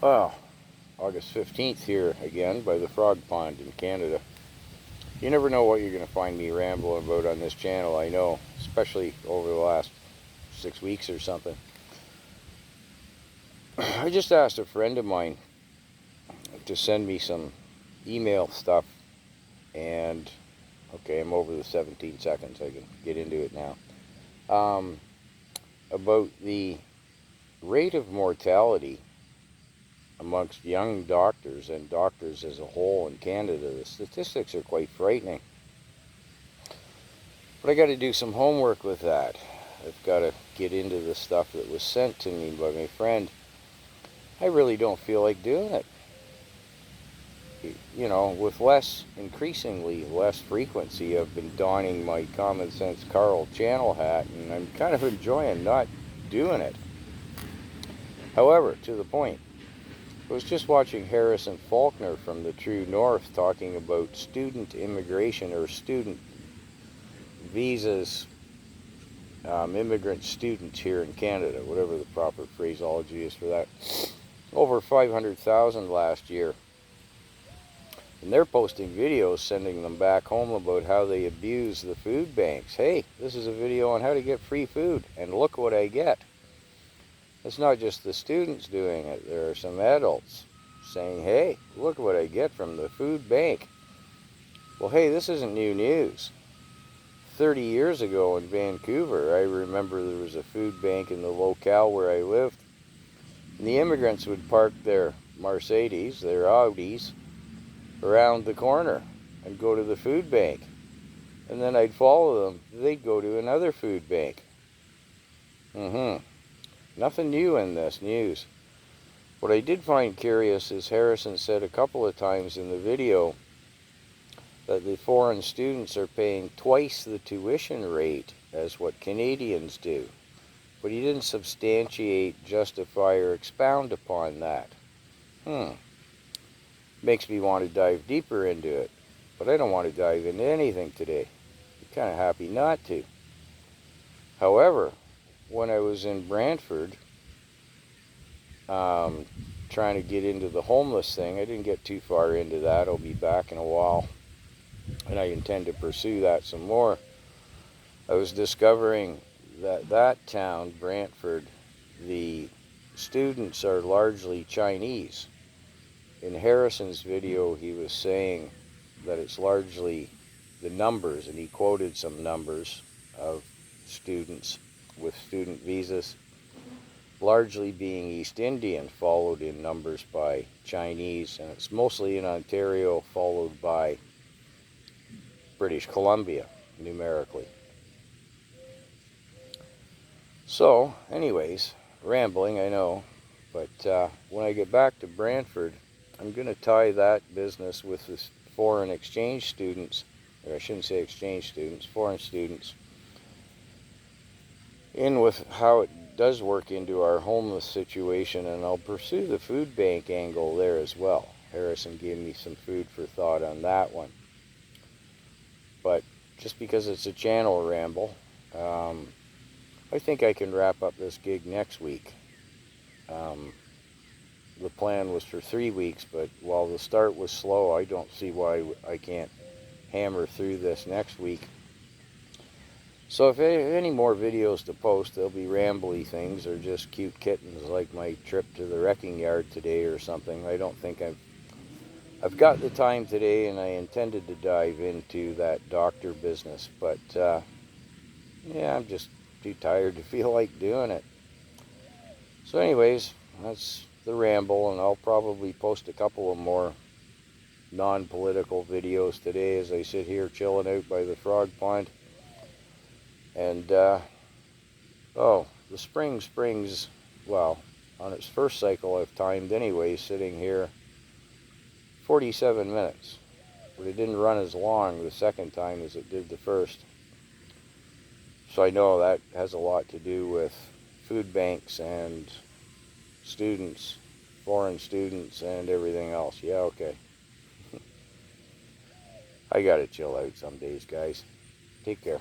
Well, August 15th here again by the Frog Pond in Canada. You never know what you're going to find me rambling about on this channel, I know, especially over the last 6 weeks or something. I just asked a friend of mine to send me some email stuff, and okay, I'm over the 17 seconds, I can get into it now. About the rate of mortality amongst young doctors and doctors as a whole in Canada. The statistics are quite frightening. But I got to do some homework with that. I've got to get into the stuff that was sent to me by my friend. I really don't feel like doing it. You know, with increasingly less frequency, I've been donning my common sense Carl channel hat, and I'm kind of enjoying not doing it. However, to the point, I was just watching Harrison Faulkner from the True North talking about student immigration or student visas, immigrant students here in Canada, whatever the proper phraseology is for that. Over 500,000 last year. And they're posting videos, sending them back home about how they abuse the food banks. Hey, this is a video on how to get free food, and look what I get. It's not just the students doing it. There are some adults saying, hey, look what I get from the food bank. Well, hey, this isn't new news. 30 years ago in Vancouver, I remember there was a food bank in the locale where I lived. And the immigrants would park their Mercedes, their Audis, around the corner and go to the food bank. And then I'd follow them. They'd go to another food bank. Nothing new in this news. What I did find curious is Harrison said a couple of times in the video that the foreign students are paying twice the tuition rate as what Canadians do. But he didn't substantiate, justify, or expound upon that. Makes me want to dive deeper into it. But I don't want to dive into anything today. I'm kind of happy not to. However, when I was in Brantford, trying to get into the homeless thing, I didn't get too far into that. I'll be back in a while, and I intend to pursue that some more. I was discovering that town, Brantford, the students are largely Chinese. In Harrison's video, he was saying that it's largely the numbers, and he quoted some numbers of students with student visas, largely being East Indian, followed in numbers by Chinese, and it's mostly in Ontario, followed by British Columbia, numerically. So, anyways, rambling, I know, but when I get back to Brantford, I'm going to tie that business with the foreign exchange students, or I shouldn't say exchange students, foreign students, in with how it does work into our homeless situation, and I'll pursue the food bank angle there as well. Harrison gave me some food for thought on that one. But just because it's a channel ramble, I think I can wrap up this gig next week. The plan was for 3 weeks, but while the start was slow, I don't see why I can't hammer through this next week. So if any more videos to post, they'll be rambly things or just cute kittens like my trip to the wrecking yard today or something. I don't think I've got the time today, and I intended to dive into that doctor business, but yeah, I'm just too tired to feel like doing it. So anyways, that's the ramble, and I'll probably post a couple of more non-political videos today as I sit here chilling out by the frog pond. And oh, the spring's, well, on its first cycle I've timed anyway, sitting here 47 minutes, but it didn't run as long the second time as it did the first. So I know that has a lot to do with food banks and students, foreign students, and everything else. Yeah, okay. I gotta chill out some days, guys. Take care.